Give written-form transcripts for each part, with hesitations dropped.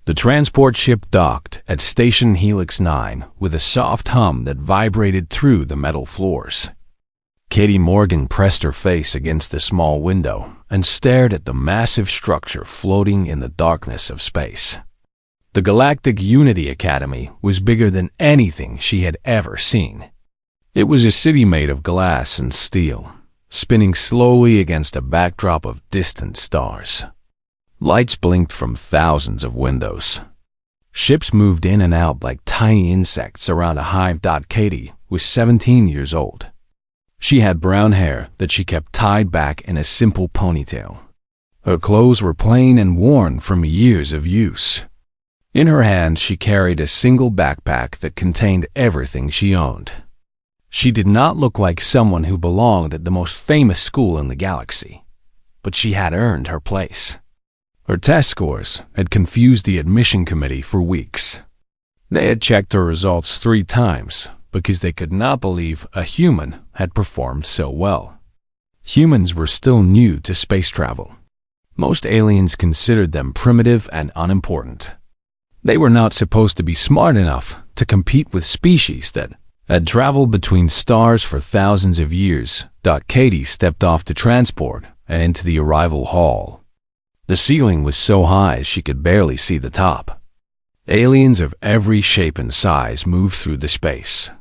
The transport ship docked at Station Helix 9 with a soft hum that vibrated through the metal floors. Katie Morgan pressed her face against the small window and stared at the massive structure floating in the darkness of space. The Galactic Unity Academy was bigger than anything she had ever seen. It was a city made of glass and steel, spinning slowly against a backdrop of distant stars. Lights blinked from thousands of windows. Ships moved in and out like tiny insects around a hive. Katie was 17 years old. She had brown hair that she kept tied back in a simple ponytail. Her clothes were plain and worn from years of use. In her hand, she carried a single backpack that contained everything she owned. She did not look like someone who belonged at the most famous school in the galaxy, but she had earned her place. Her test scores had confused the admission committee for weeks. They had checked her results 3 times because they could not believe a human had performed so well. Humans were still new to space travel. Most aliens considered them primitive and unimportant. They were not supposed to be smart enough to compete with species that had traveled between stars for thousands of years. Katie stepped off the transport and into the arrival hall. The ceiling was so high she could barely see the top. Aliens of every shape and size moved through the space.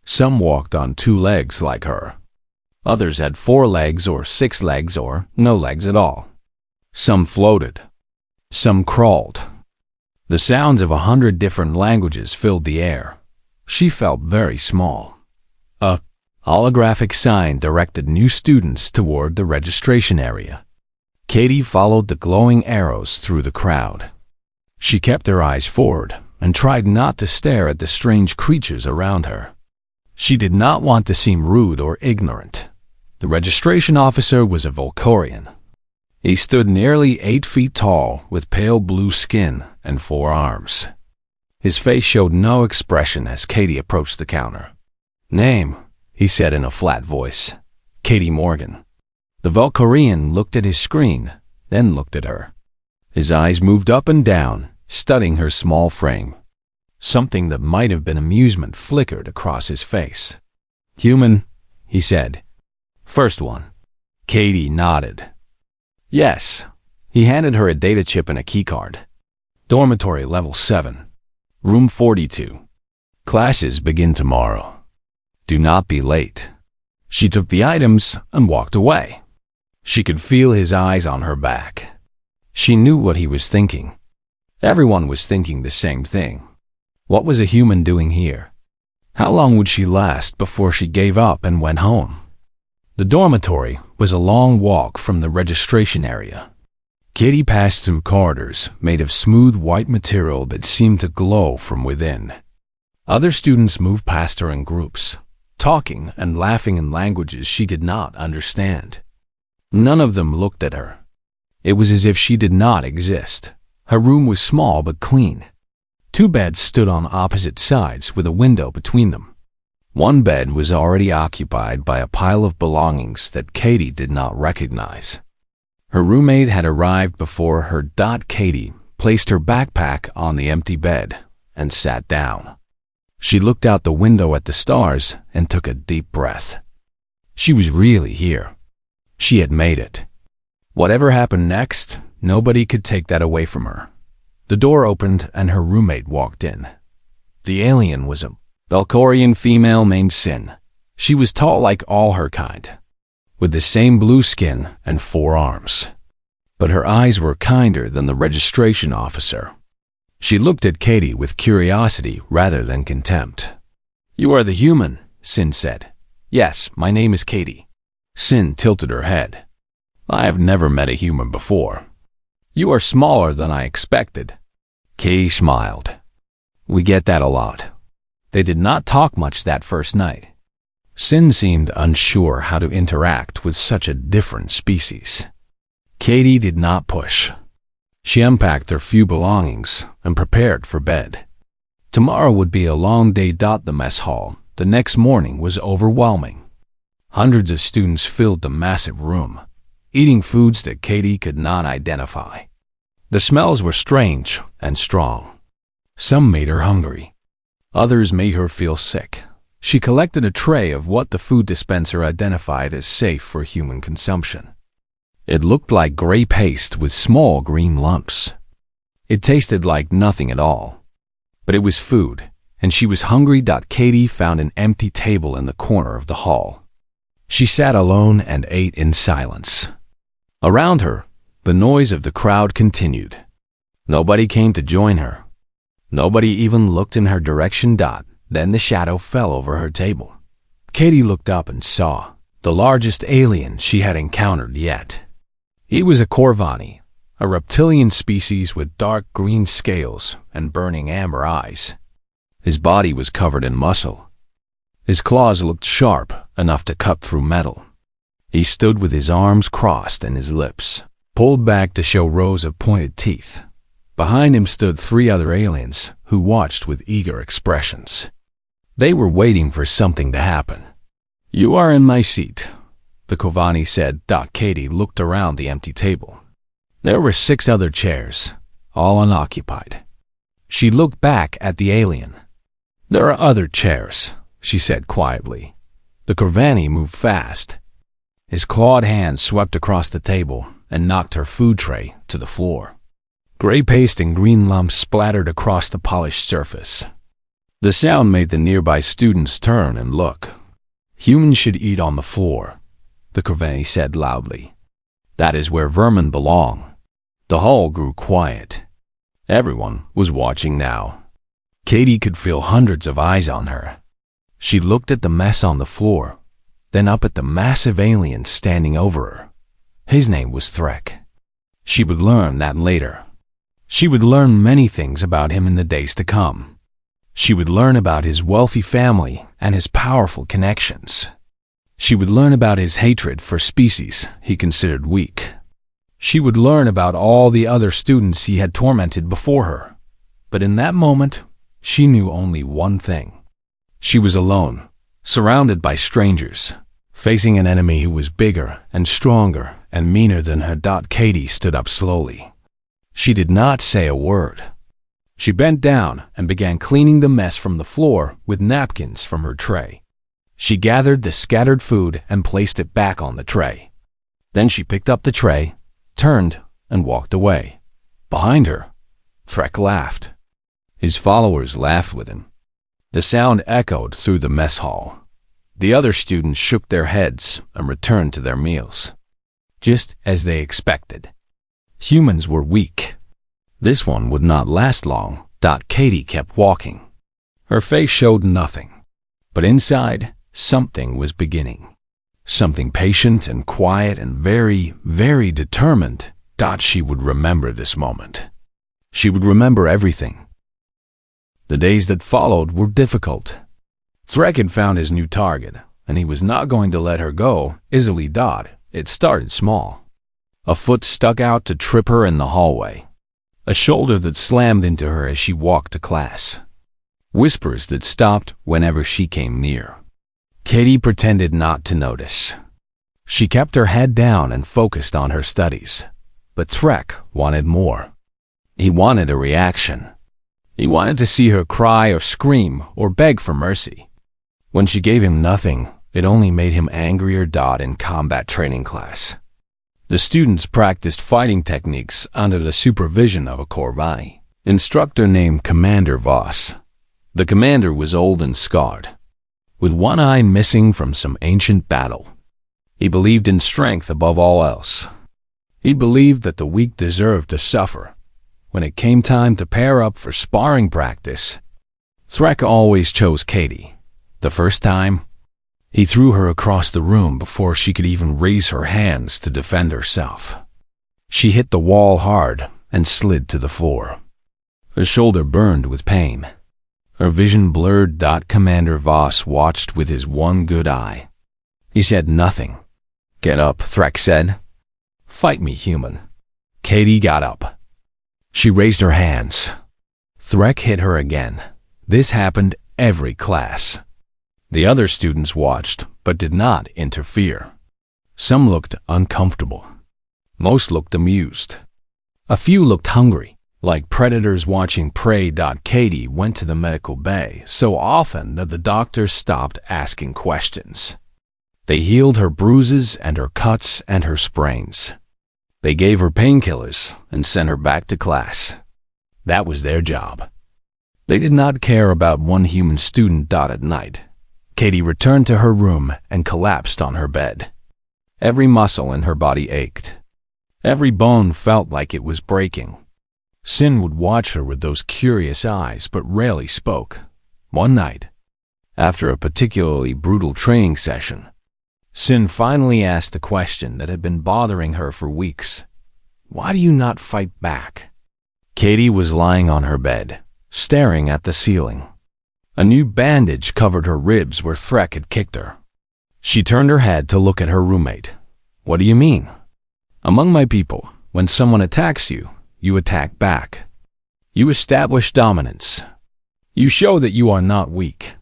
Some walked on 2 legs like her. Others had 4 legs or 6 legs or no legs at all. Some floated. Some crawled. The sounds of 100 different languages filled the air. She felt very small. A holographic sign directed new students toward the registration area. Katie followed the glowing arrows through the crowd. She kept her eyes forward and tried not to stare at the strange creatures around her. She did not want to seem rude or ignorant. The registration officer was a Volcorian. He stood nearly 8 feet tall with pale blue skin and 4 arms. His face showed no expression as Katie approached the counter. "Name," he said in a flat voice. "Katie Morgan." The Volcorian looked at his screen, then looked at her. His eyes moved up and down, studying her small frame. Something that might have been amusement flickered across his face. "Human," he said. "First one." Katie nodded. "Yes." He handed her a data chip and a keycard. "Dormitory level 7. Room 42. Classes begin tomorrow. Do not be late." She took the items and walked away. She could feel his eyes on her back. She knew what he was thinking. Everyone was thinking the same thing. What was a human doing here? How long would she last before she gave up and went home? The dormitory was a long walk from the registration area. Katie passed through corridors made of smooth white material that seemed to glow from within. Other students moved past her in groups, talking and laughing in languages she did not understand. None of them looked at her. It was as if she did not exist. Her room was small but clean. 2 beds stood on opposite sides with a window between them. One bed was already occupied by a pile of belongings that Katie did not recognize. Her roommate had arrived before her. Katie placed her backpack on the empty bed and sat down. She looked out the window at the stars and took a deep breath. She was really here. She had made it. Whatever happened next, nobody could take that away from her. The door opened and her roommate walked in. The alien was a Valkorian female named Sin. She was tall like all her kind, with the same blue skin and 4 arms. But her eyes were kinder than the registration officer. She looked at Katie with curiosity rather than contempt. "You are the human," Sin said. "Yes, my name is Katie." Sin tilted her head. "I have never met a human before. You are smaller than I expected." Katie smiled. "We get that a lot." They did not talk much that first night. Sin seemed unsure how to interact with such a different species. Katie did not push. She unpacked her few belongings and prepared for bed. Tomorrow would be a long day. The mess hall the next morning was overwhelming. Hundreds of students filled the massive room, eating foods that Katie could not identify. The smells were strange and strong. Some made her hungry. Others made her feel sick. She collected a tray of what the food dispenser identified as safe for human consumption. It looked like gray paste with small green lumps. It tasted like nothing at all. But it was food, and she was hungry. Katie found an empty table in the corner of the hall. She sat alone and ate in silence. Around her, the noise of the crowd continued. Nobody came to join her. Nobody even looked in her direction. Then the shadow fell over her table. Katie looked up and saw the largest alien she had encountered yet. He was a Corvani, a reptilian species with dark green scales and burning amber eyes. His body was covered in muscle. His claws looked sharp enough to cut through metal. He stood with his arms crossed and his lips pulled back to show rows of pointed teeth. Behind him stood 3 other aliens who watched with eager expressions. They were waiting for something to happen. "You are in my seat," the Corvani said. Katie looked around the empty table. There were 6 other chairs, all unoccupied. She looked back at the alien. "There are other chairs," she said quietly. The Corvani moved fast. His clawed hand swept across the table and knocked her food tray to the floor. Gray paste and green lumps splattered across the polished surface. The sound made the nearby students turn and look. "Humans should eat on the floor," the Corvani said loudly. "That is where vermin belong." The hall grew quiet. Everyone was watching now. Katie could feel hundreds of eyes on her. She looked at the mess on the floor, then up at the massive alien standing over her. His name was Threk. She would learn that later. She would learn many things about him in the days to come. She would learn about his wealthy family and his powerful connections. She would learn about his hatred for species he considered weak. She would learn about all the other students he had tormented before her. But in that moment, she knew only one thing. She was alone, surrounded by strangers, facing an enemy who was bigger and stronger and meaner than her. Katie stood up slowly. She did not say a word. She bent down and began cleaning the mess from the floor with napkins from her tray. She gathered the scattered food and placed it back on the tray. Then she picked up the tray, turned, and walked away. Behind her, Threk laughed. His followers laughed with him. The sound echoed through the mess hall. The other students shook their heads and returned to their meals. Just as they expected. Humans were weak. This one would not last long. Katie kept walking. Her face showed nothing, but inside, something was beginning. Something patient and quiet and very, very determined. She would remember this moment. She would remember everything. The days that followed were difficult. Threk had found his new target, and he was not going to let her go easily. It started small. A foot stuck out to trip her in the hallway. A shoulder that slammed into her as she walked to class. Whispers that stopped whenever she came near. Katie pretended not to notice. She kept her head down and focused on her studies. But Threk wanted more. He wanted a reaction. He wanted to see her cry or scream or beg for mercy. When she gave him nothing, it only made him angrier. In combat training class, the students practiced fighting techniques under the supervision of a Corvani instructor named Commander Voss. The commander was old and scarred, with one eye missing from some ancient battle. He believed in strength above all else. He believed that the weak deserved to suffer. When it came time to pair up for sparring practice, Threk always chose Katie. The first time, he threw her across the room before she could even raise her hands to defend herself. She hit the wall hard and slid to the floor. Her shoulder burned with pain. Her vision blurred. Commander Voss watched with his one good eye. He said nothing. "Get up," Threk said. "Fight me, human." Katie got up. She raised her hands. Threk hit her again. This happened every class. The other students watched, but did not interfere. Some looked uncomfortable. Most looked amused. A few looked hungry, like predators watching prey. Katie went to the medical bay so often that the doctors stopped asking questions. They healed her bruises and her cuts and her sprains. They gave her painkillers and sent her back to class. That was their job. They did not care about one human student. At night, Katie returned to her room and collapsed on her bed. Every muscle in her body ached. Every bone felt like it was breaking. Sin would watch her with those curious eyes but rarely spoke. One night, after a particularly brutal training session, Sin finally asked the question that had been bothering her for weeks. Why do you not fight back? Katie was lying on her bed, staring at the ceiling. A new bandage covered her ribs where Threk had kicked her. She turned her head to look at her roommate. What do you mean? Among my people, when someone attacks you, you attack back. You establish dominance. You show that you are not weak.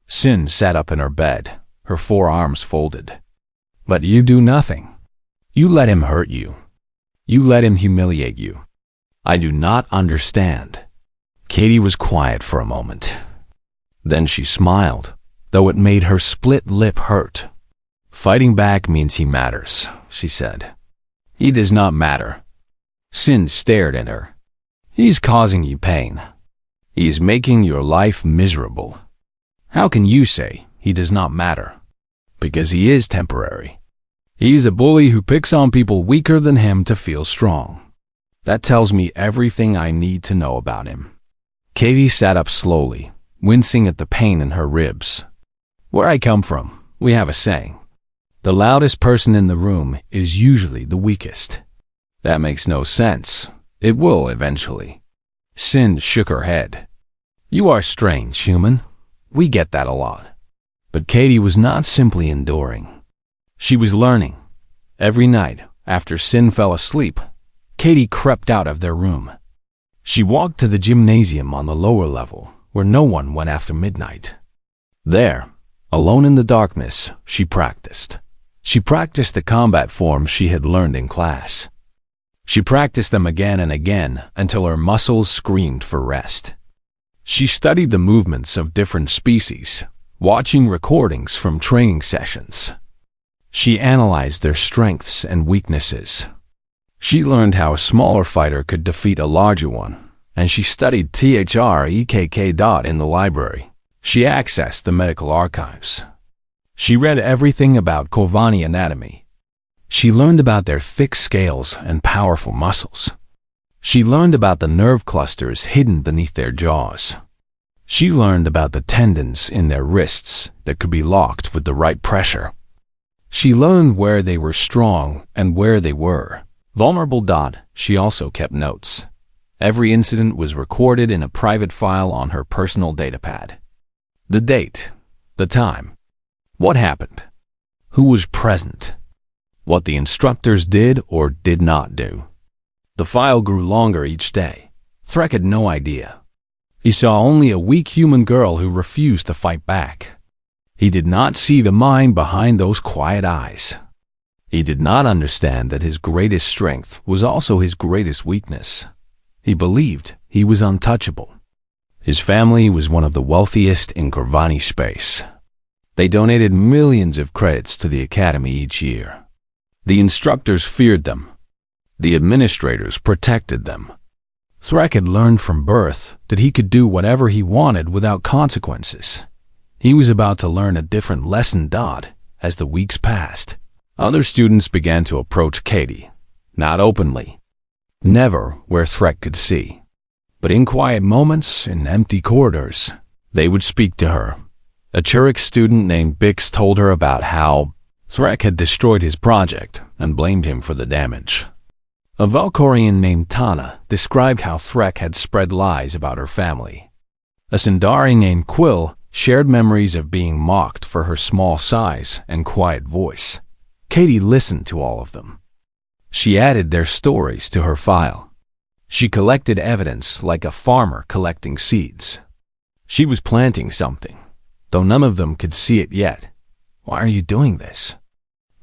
Sin sat up in her bed, her forearms folded. But you do nothing. You let him hurt you. You let him humiliate you. I do not understand. Katie was quiet for a moment. Then she smiled, though it made her split lip hurt. Fighting back means he matters, she said. He does not matter. Sin stared at her. He's causing you pain. He is making your life miserable. How can you say he does not matter? Because he is temporary. He's a bully who picks on people weaker than him to feel strong. That tells me everything I need to know about him. Katie sat up slowly, wincing at the pain in her ribs. Where I come from, we have a saying. The loudest person in the room is usually the weakest. That makes no sense. It will eventually. Sin shook her head. You are strange, human. We get that a lot. But Katie was not simply enduring. She was learning. Every night, after Sin fell asleep, Katie crept out of their room. She walked to the gymnasium on the lower level, where no one went after midnight. There, alone in the darkness, she practiced. She practiced the combat forms she had learned in class. She practiced them again and again until her muscles screamed for rest. She studied the movements of different species, watching recordings from training sessions. She analyzed their strengths and weaknesses. She learned how a smaller fighter could defeat a larger one, and she studied THREKK. In the library. She accessed the medical archives. She read everything about Kovani anatomy. She learned about their thick scales and powerful muscles. She learned about the nerve clusters hidden beneath their jaws. She learned about the tendons in their wrists that could be locked with the right pressure. She learned where they were strong and where they were vulnerable. She also kept notes. Every incident was recorded in a private file on her personal datapad. The date, the time, what happened, who was present, what the instructors did or did not do. The file grew longer each day. Threk had no idea. He saw only a weak human girl who refused to fight back. He did not see the mind behind those quiet eyes. He did not understand that his greatest strength was also his greatest weakness. He believed he was untouchable. His family was one of the wealthiest in Corvani space. They donated millions of credits to the academy each year. The instructors feared them. The administrators protected them. Threk had learned from birth that he could do whatever he wanted without consequences. He was about to learn a different lesson. As the weeks passed, other students began to approach Katie, not openly, never where Threk could see, but in quiet moments in empty corridors. They would speak to her. A Churich student named Bix told her about how Threk had destroyed his project and blamed him for the damage. A Valkorian named Tana described how Threk had spread lies about her family. A Sindari named Quill shared memories of being mocked for her small size and quiet voice. Katie listened to all of them. She added their stories to her file. She collected evidence like a farmer collecting seeds. She was planting something, though none of them could see it yet. Why are you doing this?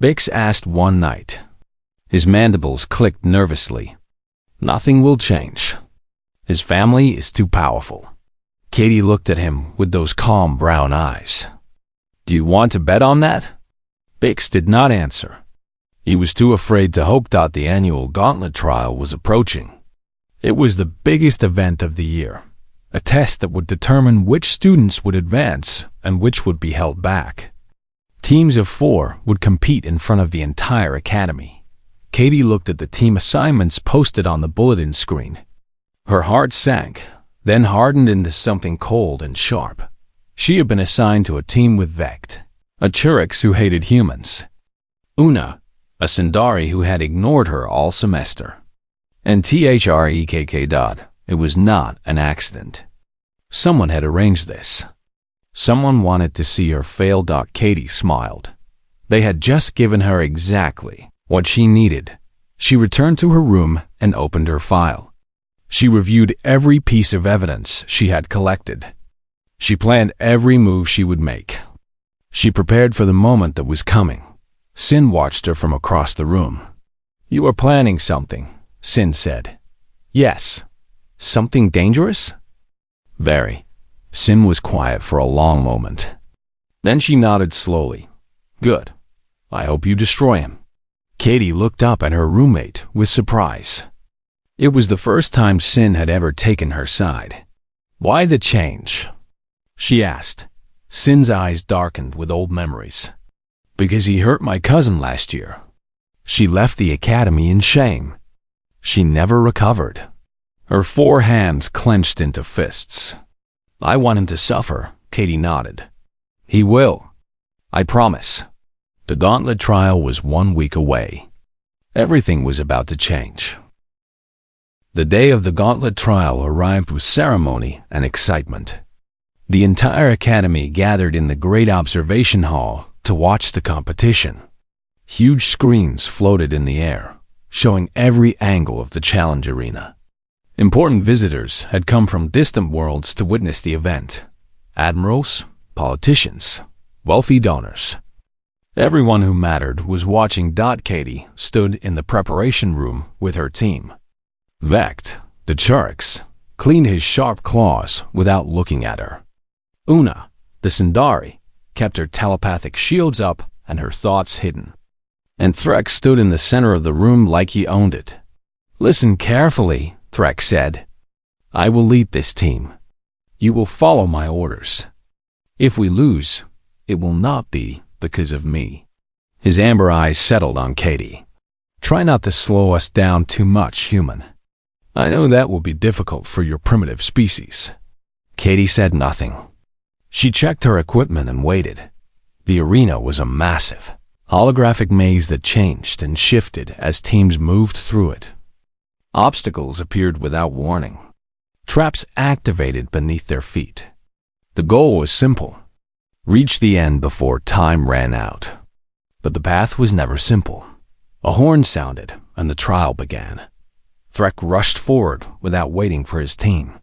Bix asked one night. His mandibles clicked nervously. Nothing will change. His family is too powerful. Katie looked at him with those calm brown eyes. Do you want to bet on that? Bix did not answer. He was too afraid to hope. The annual gauntlet trial was approaching. It was the biggest event of the year, a test that would determine which students would advance and which would be held back. Teams of 4 would compete in front of the entire academy. Katie looked at the team assignments posted on the bulletin screen. Her heart sank, then hardened into something cold and sharp. She had been assigned to a team with Vect, a Churix who hated humans, Una, a Sindari who had ignored her all semester, and Threk. It was not an accident. Someone had arranged this. Someone wanted to see her fail. Katie smiled. They had just given her exactly what she needed. She returned to her room and opened her file. She reviewed every piece of evidence she had collected. She planned every move she would make. She prepared for the moment that was coming. Sin watched her from across the room. You are planning something, Sin said. Yes. Something dangerous? Very. Sin was quiet for a long moment. Then she nodded slowly. Good. I hope you destroy him. Katie looked up at her roommate with surprise. It was the first time Sin had ever taken her side. Why the change? She asked. Sin's eyes darkened with old memories. Because he hurt my cousin last year. She left the academy in shame. She never recovered. Her 4 hands clenched into fists. I want him to suffer, Katie nodded. He will. I promise. The gauntlet trial was 1 week away. Everything was about to change. The day of the gauntlet trial arrived with ceremony and excitement. The entire academy gathered in the great observation hall to watch the competition. Huge screens floated in the air, showing every angle of the challenge arena. Important visitors had come from distant worlds to witness the event. Admirals, politicians, wealthy donors. Everyone who mattered was watching. Katie stood in the preparation room with her team. Vect, the Churix, cleaned his sharp claws without looking at her. Una, the Sindari, kept her telepathic shields up and her thoughts hidden. And Threk stood in the center of the room like he owned it. Listen carefully, Threk said. I will lead this team. You will follow my orders. If we lose, it will not be because of me. His amber eyes settled on Katie. Try not to slow us down too much, human. I know that will be difficult for your primitive species. Katie said nothing. She checked her equipment and waited. The arena was a massive, holographic maze that changed and shifted as teams moved through it. Obstacles appeared without warning. Traps activated beneath their feet. The goal was simple. Reach the end before time ran out. But the path was never simple. A horn sounded, and the trial began. Threk rushed forward without waiting for his team.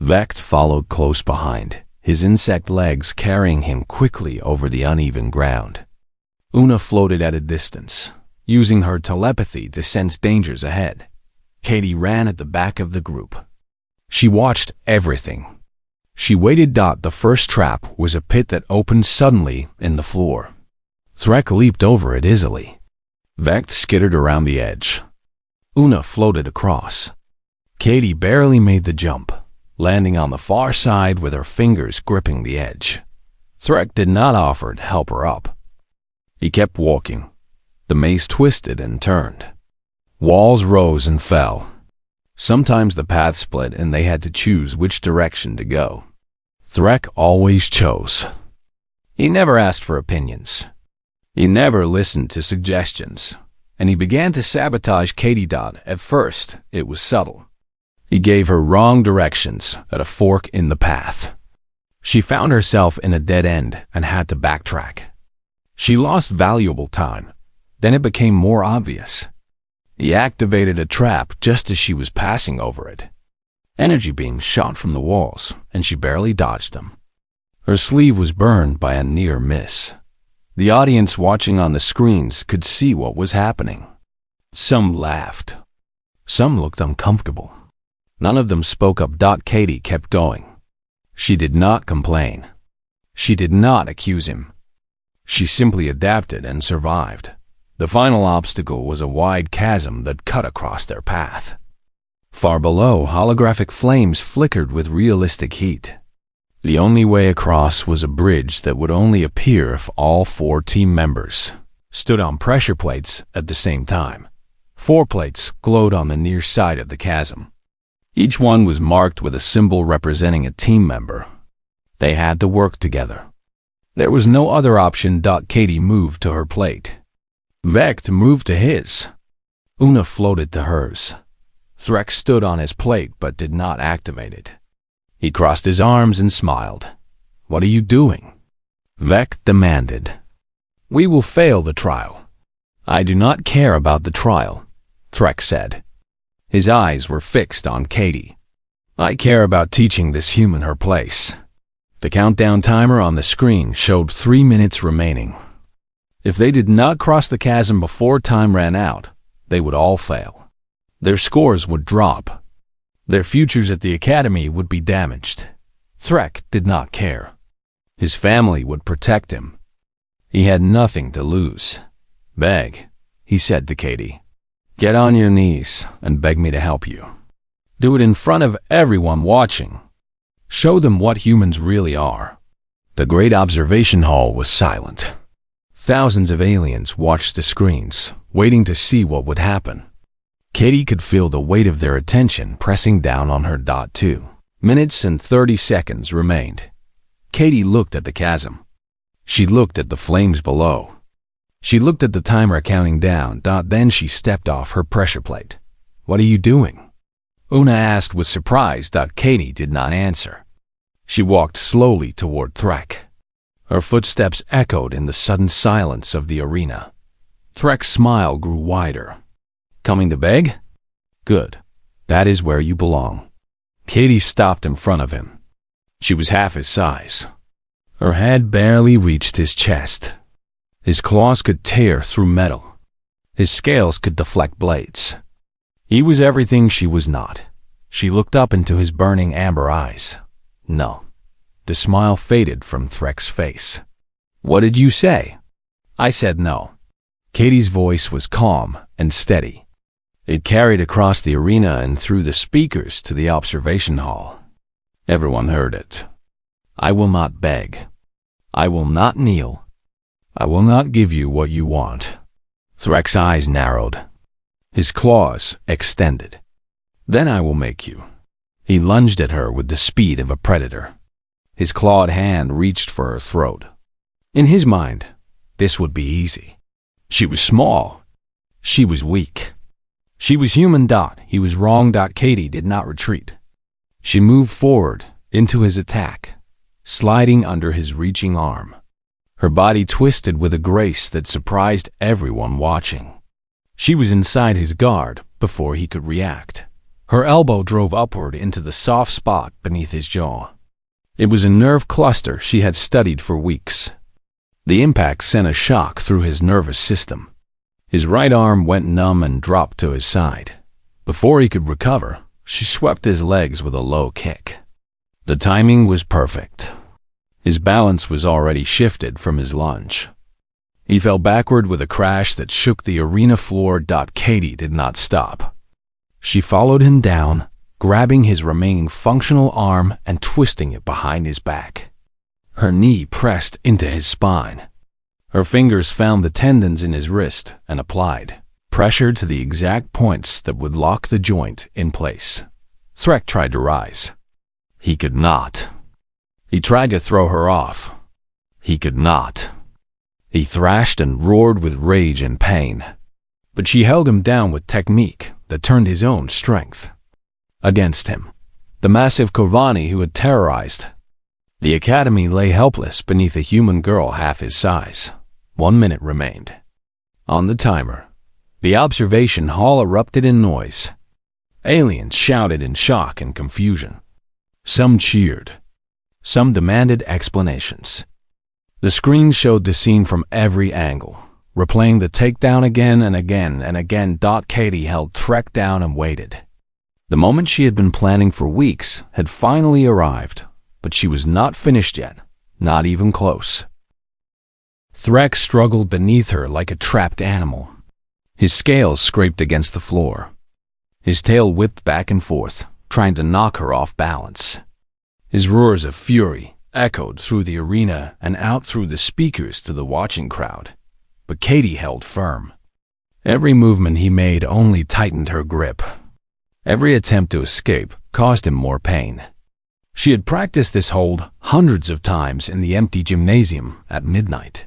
Vect followed close behind, his insect legs carrying him quickly over the uneven ground. Una floated at a distance, using her telepathy to sense dangers ahead. Katie ran at the back of the group. She watched everything. She waited. The first trap was a pit that opened suddenly in the floor. Threk leaped over it easily. Vect skittered around the edge. Una floated across. Katie barely made the jump, landing on the far side with her fingers gripping the edge. Threk did not offer to help her up. He kept walking. The maze twisted and turned. Walls rose and fell. Sometimes the path split and they had to choose which direction to go. Threk always chose. He never asked for opinions. He never listened to suggestions. And he began to sabotage Katie. At first, it was subtle. He gave her wrong directions at a fork in the path. She found herself in a dead end and had to backtrack. She lost valuable time. Then it became more obvious. He activated a trap just as she was passing over it. Energy beams shot from the walls, and she barely dodged them. Her sleeve was burned by a near miss. The audience watching on the screens could see what was happening. Some laughed. Some looked uncomfortable. None of them spoke up. Katie kept going. She did not complain. She did not accuse him. She simply adapted and survived. The final obstacle was a wide chasm that cut across their path. Far below, holographic flames flickered with realistic heat. The only way across was a bridge that would only appear if all 4 team members stood on pressure plates at the same time. 4 plates glowed on the near side of the chasm. Each one was marked with a symbol representing a team member. They had to work together. There was no other option. Katie moved to her plate. Vect moved to his. Una floated to hers. Threk stood on his plate but did not activate it. He crossed his arms and smiled. "What are you doing?" Vect demanded. "We will fail the trial." "I do not care about the trial," Threk said. His eyes were fixed on Katie. "I care about teaching this human her place." The countdown timer on the screen showed 3 minutes remaining. If they did not cross the chasm before time ran out, they would all fail. Their scores would drop. Their futures at the academy would be damaged. Threk did not care. His family would protect him. He had nothing to lose. "Beg," he said to Katie. "Get on your knees and beg me to help you. Do it in front of everyone watching. Show them what humans really are." The great observation hall was silent. Thousands of aliens watched the screens, waiting to see what would happen. Katie could feel the weight of their attention pressing down on her. 2 minutes and 30 seconds remained. Katie looked at the chasm. She looked at the flames below. She looked at the timer counting down. Then she stepped off her pressure plate. "What are you doing?" Una asked with surprise. Katie did not answer. She walked slowly toward Threk. Her footsteps echoed in the sudden silence of the arena. Threk's smile grew wider. "Coming to beg? Good. That is where you belong." Katie stopped in front of him. She was half his size. Her head barely reached his chest. His claws could tear through metal. His scales could deflect blades. He was everything she was not. She looked up into his burning amber eyes. "No." The smile faded from Threk's face. "What did you say?" "I said no." Katie's voice was calm and steady. It carried across the arena and through the speakers to the observation hall. Everyone heard it. "I will not beg. I will not kneel. I will not give you what you want." Threk's eyes narrowed. His claws extended. "Then I will make you." He lunged at her with the speed of a predator. His clawed hand reached for her throat. In his mind, this would be easy. She was small. She was weak. She was human. He was wrong. Katie did not retreat. She moved forward into his attack, sliding under his reaching arm. Her body twisted with a grace that surprised everyone watching. She was inside his guard before he could react. Her elbow drove upward into the soft spot beneath his jaw. It was a nerve cluster she had studied for weeks. The impact sent a shock through his nervous system. His right arm went numb and dropped to his side. Before he could recover, she swept his legs with a low kick. The timing was perfect. His balance was already shifted from his lunge. He fell backward with a crash that shook the arena floor. Katie did not stop. She followed him down, grabbing his remaining functional arm and twisting it behind his back. Her knee pressed into his spine. Her fingers found the tendons in his wrist and applied pressure to the exact points that would lock the joint in place. Threk tried to rise. He could not. He tried to throw her off. He could not. He thrashed and roared with rage and pain. But she held him down with technique that turned his own strength against him. The massive Kovani who had terrorized the academy lay helpless beneath a human girl half his size. 1 minute remained. On the timer, the observation hall erupted in noise. Aliens shouted in shock and confusion. Some cheered. Some demanded explanations. The screen showed the scene from every angle, replaying the takedown again and again and again. Katie held Threk down and waited. The moment she had been planning for weeks had finally arrived, but she was not finished yet, not even close. Threk struggled beneath her like a trapped animal. His scales scraped against the floor. His tail whipped back and forth, trying to knock her off balance. His roars of fury echoed through the arena and out through the speakers to the watching crowd. But Katie held firm. Every movement he made only tightened her grip. Every attempt to escape caused him more pain. She had practiced this hold hundreds of times in the empty gymnasium at midnight.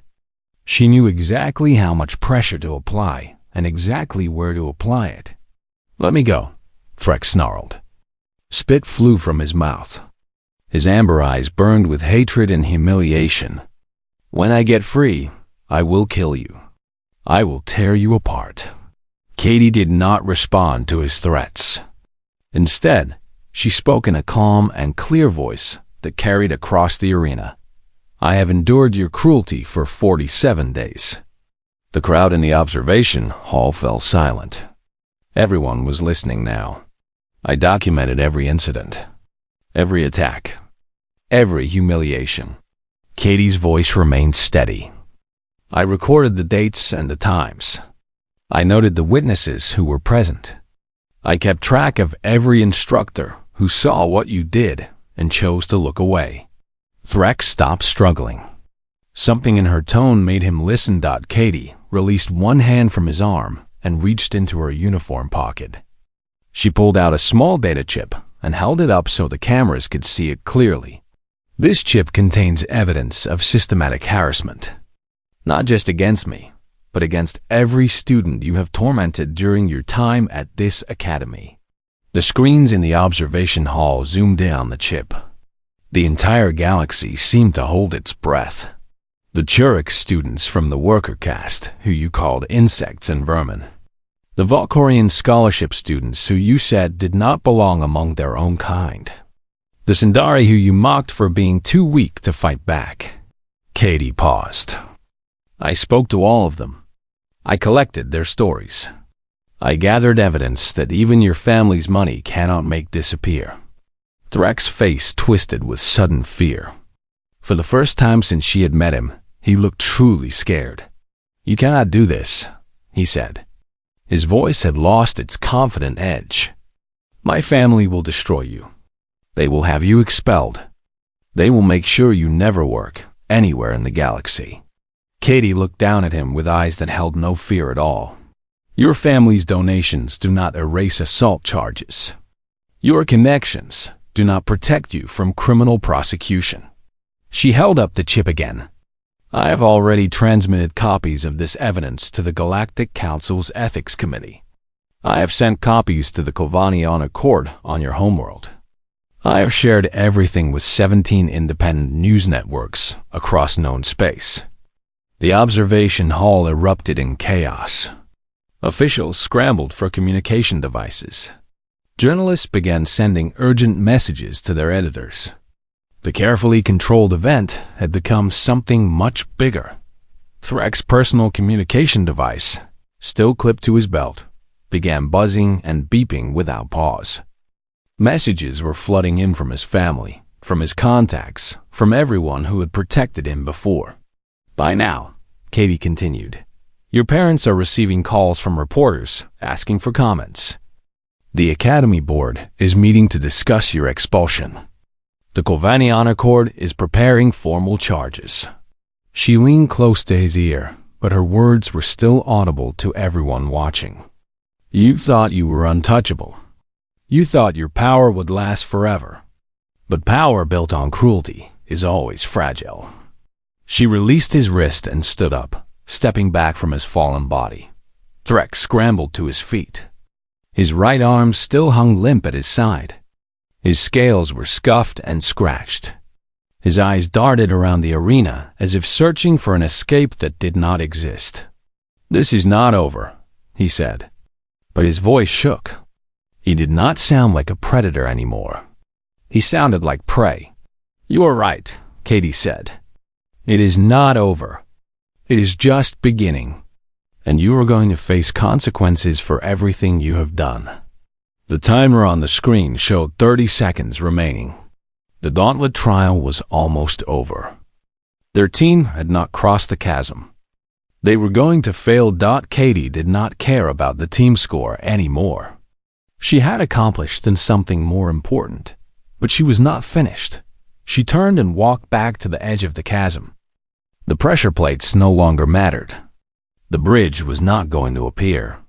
She knew exactly how much pressure to apply and exactly where to apply it. "Let me go," Threk snarled. Spit flew from his mouth. His amber eyes burned with hatred and humiliation. "When I get free, I will kill you. I will tear you apart." Katie did not respond to his threats. Instead, she spoke in a calm and clear voice that carried across the arena. "I have endured your cruelty for 47 days. The crowd in the observation hall fell silent. Everyone was listening now. I documented every incident, every attack, every humiliation. Katie's voice remained steady. I recorded the dates and the times. I noted the witnesses who were present. I kept track of every instructor who saw what you did and chose to look away." Threk stopped struggling. Something in her tone made him listen. Katie released one hand from his arm and reached into her uniform pocket. She pulled out a small data chip and held it up so the cameras could see it clearly. "This chip contains evidence of systematic harassment, not just against me, but against every student you have tormented during your time at this academy." The screens in the observation hall zoomed in on the chip. The entire galaxy seemed to hold its breath. The Churich students from the worker caste, who you called insects and vermin. The Valkorian scholarship students who you said did not belong among their own kind. The Sindari who you mocked for being too weak to fight back. Katie paused. "I spoke to all of them. I collected their stories. I gathered evidence that even your family's money cannot make disappear." Threk's face twisted with sudden fear. For the first time since she had met him, he looked truly scared. "You cannot do this," he said. His voice had lost its confident edge. "My family will destroy you. They will have you expelled. They will make sure you never work anywhere in the galaxy." Katie looked down at him with eyes that held no fear at all. "Your family's donations do not erase assault charges. Your connections do not protect you from criminal prosecution." She held up the chip again. "I have already transmitted copies of this evidence to the Galactic Council's Ethics Committee. I have sent copies to the Kovani Honor Court on your homeworld. I have shared everything with 17 independent news networks across known space." The observation hall erupted in chaos. Officials scrambled for communication devices. Journalists began sending urgent messages to their editors. The carefully controlled event had become something much bigger. Threk's personal communication device, still clipped to his belt, began buzzing and beeping without pause. Messages were flooding in from his family, from his contacts, from everyone who had protected him before. "By now," Katie continued, "your parents are receiving calls from reporters asking for comments. The Academy Board is meeting to discuss your expulsion. The Kovani Honor Court is preparing formal charges." She leaned close to his ear, but her words were still audible to everyone watching. "You thought you were untouchable. You thought your power would last forever. But power built on cruelty is always fragile." She released his wrist and stood up, stepping back from his fallen body. Threk scrambled to his feet. His right arm still hung limp at his side. His scales were scuffed and scratched. His eyes darted around the arena as if searching for an escape that did not exist. "This is not over," he said. But his voice shook. He did not sound like a predator anymore. He sounded like prey. "You are right," Katie said. "It is not over. It is just beginning." and you are going to face consequences for everything you have done. The timer on the screen showed 30 seconds remaining. The gauntlet trial was almost over. Their team had not crossed the chasm. They were going to fail. Katie did not care about the team score anymore. She had accomplished something more important, but she was not finished. She turned and walked back to the edge of the chasm. The pressure plates no longer mattered. The bridge was not going to appear.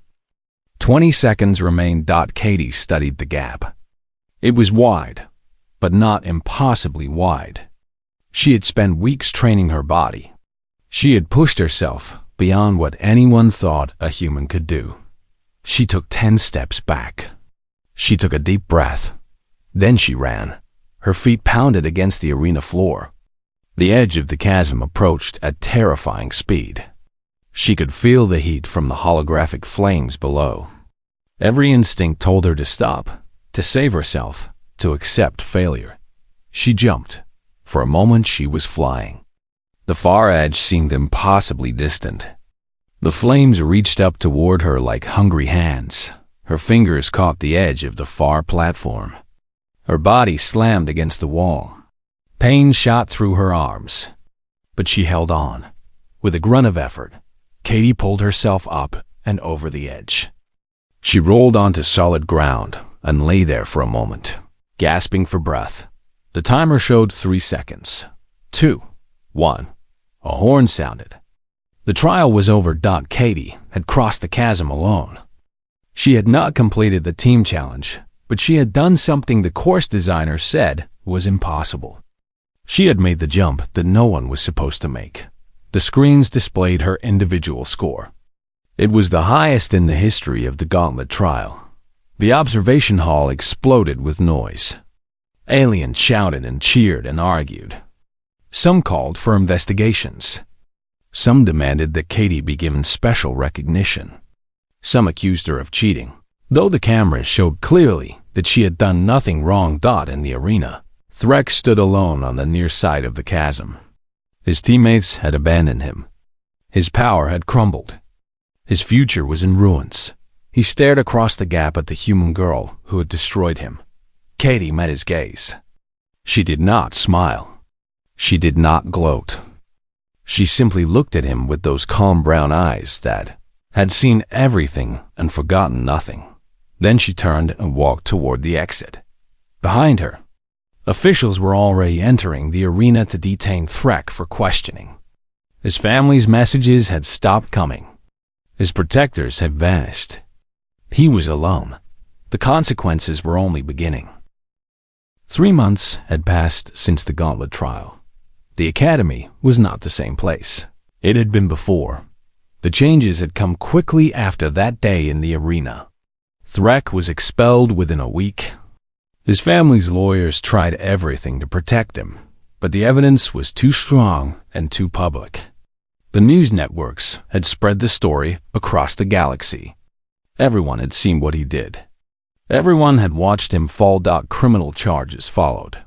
20 seconds remained. Katie studied the gap. It was wide, but not impossibly wide. She had spent weeks training her body. She had pushed herself beyond what anyone thought a human could do. She took 10 steps back. She took a deep breath. Then she ran. Her feet pounded against the arena floor. The edge of the chasm approached at terrifying speed. She could feel the heat from the holographic flames below. Every instinct told her to stop, to save herself, to accept failure. She jumped. For a moment she was flying. The far edge seemed impossibly distant. The flames reached up toward her like hungry hands. Her fingers caught the edge of the far platform. Her body slammed against the wall. Pain shot through her arms. But she held on. With a grunt of effort, Katie pulled herself up and over the edge. She rolled onto solid ground and lay there for a moment, gasping for breath. The timer showed 3 seconds. 2, 1. A horn sounded. The trial was over. Katie had crossed the chasm alone. She had not completed the team challenge, but she had done something the course designer said was impossible. She had made the jump that no one was supposed to make. The screens displayed her individual score. It was the highest in the history of the gauntlet trial. The observation hall exploded with noise. Aliens shouted and cheered and argued. Some called for investigations. Some demanded that Katie be given special recognition. Some accused her of cheating, though the cameras showed clearly that she had done nothing wrong. In the arena, Threk stood alone on the near side of the chasm. His teammates had abandoned him. His power had crumbled. His future was in ruins. He stared across the gap at the human girl who had destroyed him. Katie met his gaze. She did not smile. She did not gloat. She simply looked at him with those calm brown eyes that had seen everything and forgotten nothing. Then she turned and walked toward the exit. Behind her, officials were already entering the arena to detain Threk for questioning. His family's messages had stopped coming. His protectors had vanished. He was alone. The consequences were only beginning. 3 months had passed since the gauntlet trial. The academy was not the same place it had been before. The changes had come quickly after that day in the arena. Threk was expelled within a week. His family's lawyers tried everything to protect him, but the evidence was too strong and too public. The news networks had spread the story across the galaxy. Everyone had seen what he did. Everyone had watched him fall. Criminal charges followed.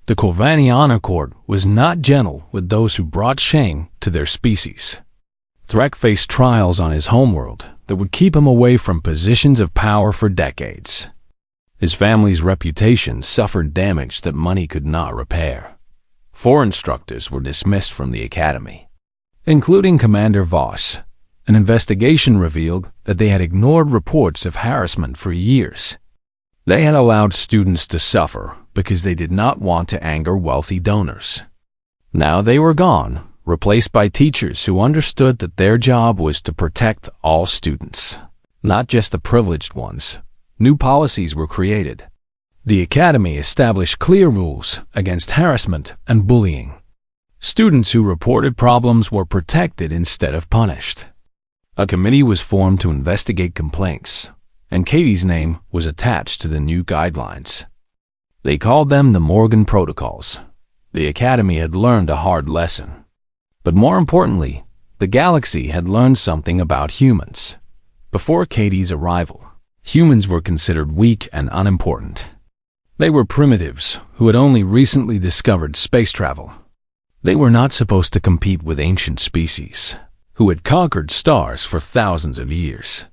The Corvani Honor Court was not gentle with those who brought shame to their species. Threk faced trials on his homeworld that would keep him away from positions of power for decades. His family's reputation suffered damage that money could not repair. 4 instructors were dismissed from the academy, including Commander Voss. An investigation revealed that they had ignored reports of harassment for years. They had allowed students to suffer because they did not want to anger wealthy donors. Now they were gone, replaced by teachers who understood that their job was to protect all students, not just the privileged ones. New policies were created. The academy established clear rules against harassment and bullying. Students who reported problems were protected instead of punished. A committee was formed to investigate complaints, and Katie's name was attached to the new guidelines. They called them the Morgan Protocols. The academy had learned a hard lesson. But more importantly, the galaxy had learned something about humans. Before Katie's arrival, humans were considered weak and unimportant. They were primitives who had only recently discovered space travel. They were not supposed to compete with ancient species. who had conquered stars for thousands of years.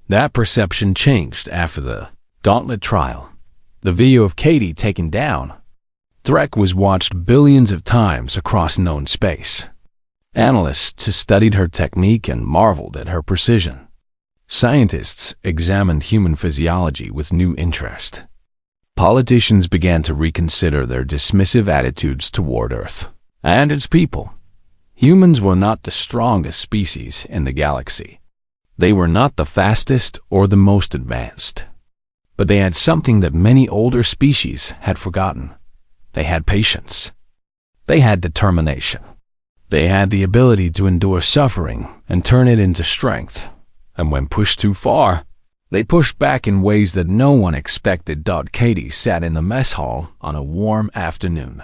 That perception changed after the Gauntlet trial. The video of Katie taken down. Threk was watched billions of times across known space. Analysts studied her technique and marveled at her precision. Scientists examined human physiology with new interest. Politicians began to reconsider their dismissive attitudes toward Earth and its people. Humans were not the strongest species in the galaxy. They were not the fastest or the most advanced. But they had something that many older species had forgotten. They had patience. They had determination. They had the ability to endure suffering and turn it into strength. And when pushed too far, they pushed back in ways that no one expected. Katie sat in the mess hall on a warm afternoon.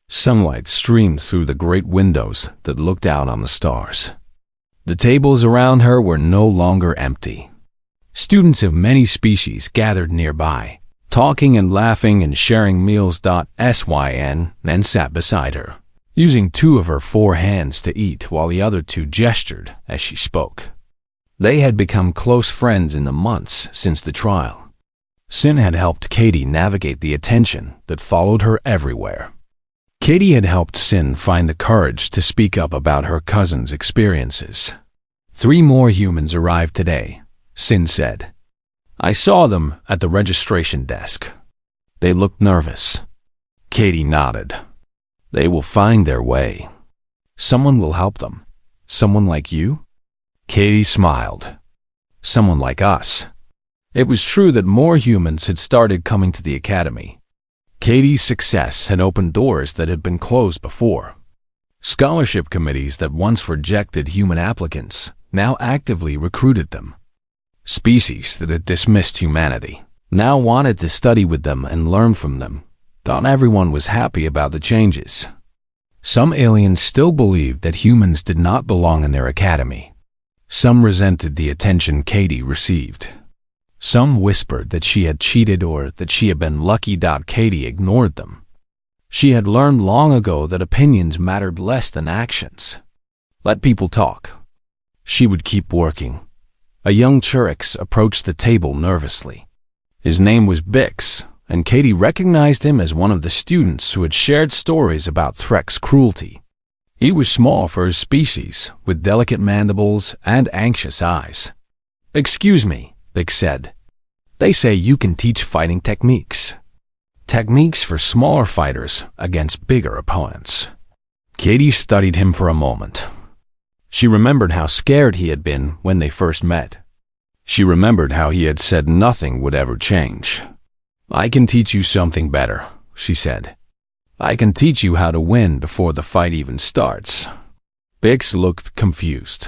Sunlight streamed through the great windows that looked out on the stars. The tables around her were no longer empty. Students of many species gathered nearby, talking and laughing and sharing meals. Syn then sat beside her, using 2 of her 4 hands to eat while the other 2 gestured as she spoke. They had become close friends in the months since the trial. Syn had helped Katie navigate the attention that followed her everywhere. Katie had helped Syn find the courage to speak up about her cousin's experiences. 3 more humans arrived today, Syn said. I saw them at the registration desk. They looked nervous. Katie nodded. They will find their way. Someone will help them. Someone like you? Katie smiled. Someone like us. It was true that more humans had started coming to the academy. Katie's success had opened doors that had been closed before. Scholarship committees that once rejected human applicants now actively recruited them. Species that had dismissed humanity now wanted to study with them and learn from them. Not everyone was happy about the changes. Some aliens still believed that humans did not belong in their academy. Some resented the attention Katie received. Some whispered that she had cheated or that she had been lucky. Katie ignored them. She had learned long ago that opinions mattered less than actions. Let people talk. She would keep working. A young Churix approached the table nervously. His name was Bix, and Katie recognized him as one of the students who had shared stories about Threk's cruelty. He was small for his species, with delicate mandibles and anxious eyes. Excuse me, Bix said. They say you can teach fighting techniques. Techniques for smaller fighters against bigger opponents. Katie studied him for a moment. She remembered how scared he had been when they first met. She remembered how he had said nothing would ever change. I can teach you something better, she said. I can teach you how to win before the fight even starts. Bix looked confused.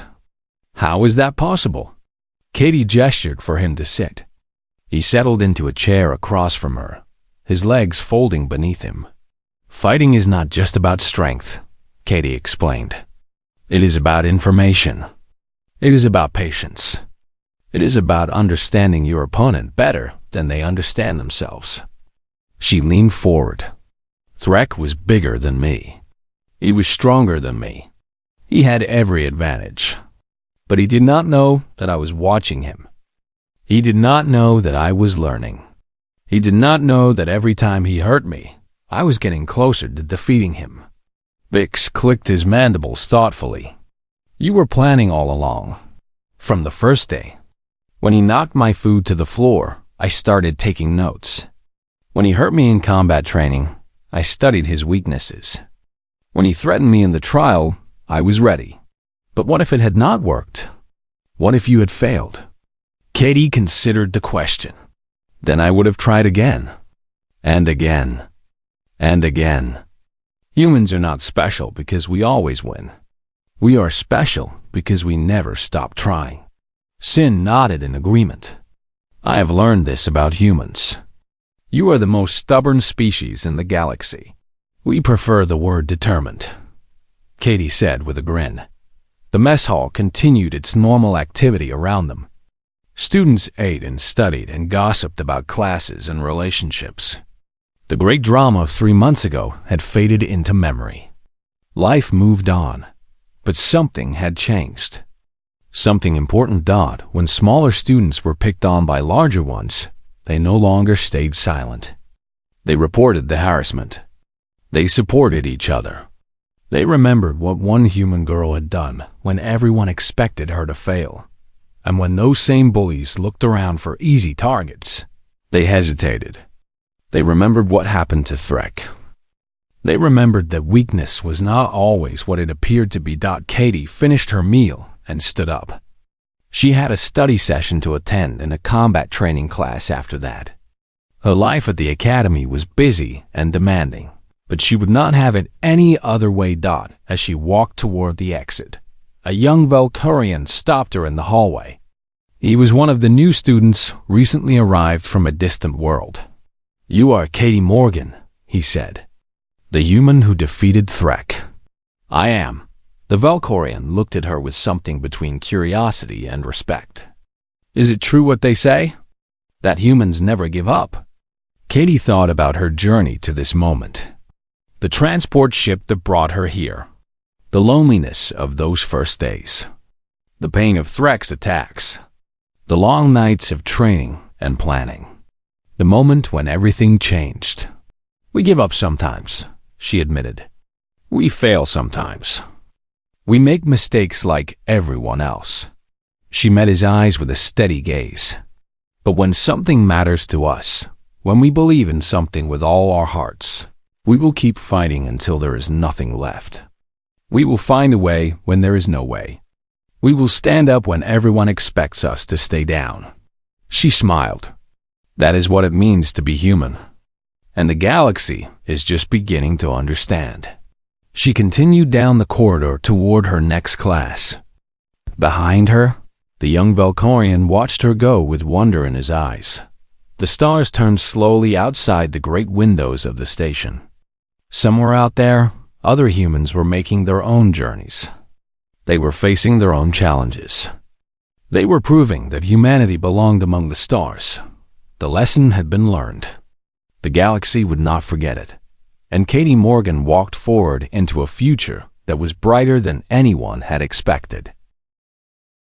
How is that possible? Katie gestured for him to sit. He settled into a chair across from her, his legs folding beneath him. Fighting is not just about strength, Katie explained. It is about information. It is about patience. It is about understanding your opponent better than they understand themselves. She leaned forward. Threk was bigger than me. He was stronger than me. He had every advantage. But he did not know that I was watching him. He did not know that I was learning. He did not know that every time he hurt me, I was getting closer to defeating him. Bix clicked his mandibles thoughtfully. You were planning all along. From the first day. When he knocked my food to the floor, I started taking notes. When he hurt me in combat training, I studied his weaknesses. When he threatened me in the trial, I was ready. But what if it had not worked? What if you had failed? Katie considered the question. Then I would have tried again. And again. And again. Humans are not special because we always win. We are special because we never stop trying. Syn nodded in agreement. I have learned this about humans. You are the most stubborn species in the galaxy. We prefer the word determined, Katie said with a grin. The mess hall continued its normal activity around them. Students ate and studied and gossiped about classes and relationships. The great drama of 3 months ago had faded into memory. Life moved on, But something had changed. Something important. When smaller students were picked on by larger ones, they no longer stayed silent. They reported the harassment. They supported each other. They remembered what one human girl had done when everyone expected her to fail. And when those same bullies looked around for easy targets, they hesitated. They remembered what happened to Threk. They remembered that weakness was not always what it appeared to be. Katie finished her meal and stood up. She had a study session to attend and a combat training class after that. Her life at the academy was busy and demanding, but she would not have it any other way. As she walked toward the exit, a young Valkyrian stopped her in the hallway. He was one of the new students recently arrived from a distant world. "You are Katie Morgan," he said. "The human who defeated Threk." "I am." The Valkyrian looked at her with something between curiosity and respect. "Is it true what they say? That humans never give up?" Katie thought about her journey to this moment. The transport ship that brought her here. The loneliness of those first days. The pain of Threk's attacks. The long nights of training and planning. The moment when everything changed. "We give up sometimes," she admitted. "We fail sometimes. We make mistakes like everyone else." She met his eyes with a steady gaze. "But when something matters to us, when we believe in something with all our hearts, we will keep fighting until there is nothing left. We will find a way when there is no way. We will stand up when everyone expects us to stay down." She smiled. "That is what it means to be human. And the galaxy is just beginning to understand." She continued down the corridor toward her next class. Behind her, the young Valkyrian watched her go with wonder in his eyes. The stars turned slowly outside the great windows of the station. Somewhere out there, other humans were making their own journeys. They were facing their own challenges. They were proving that humanity belonged among the stars. The lesson had been learned. The galaxy would not forget it. And Katie Morgan walked forward into a future that was brighter than anyone had expected.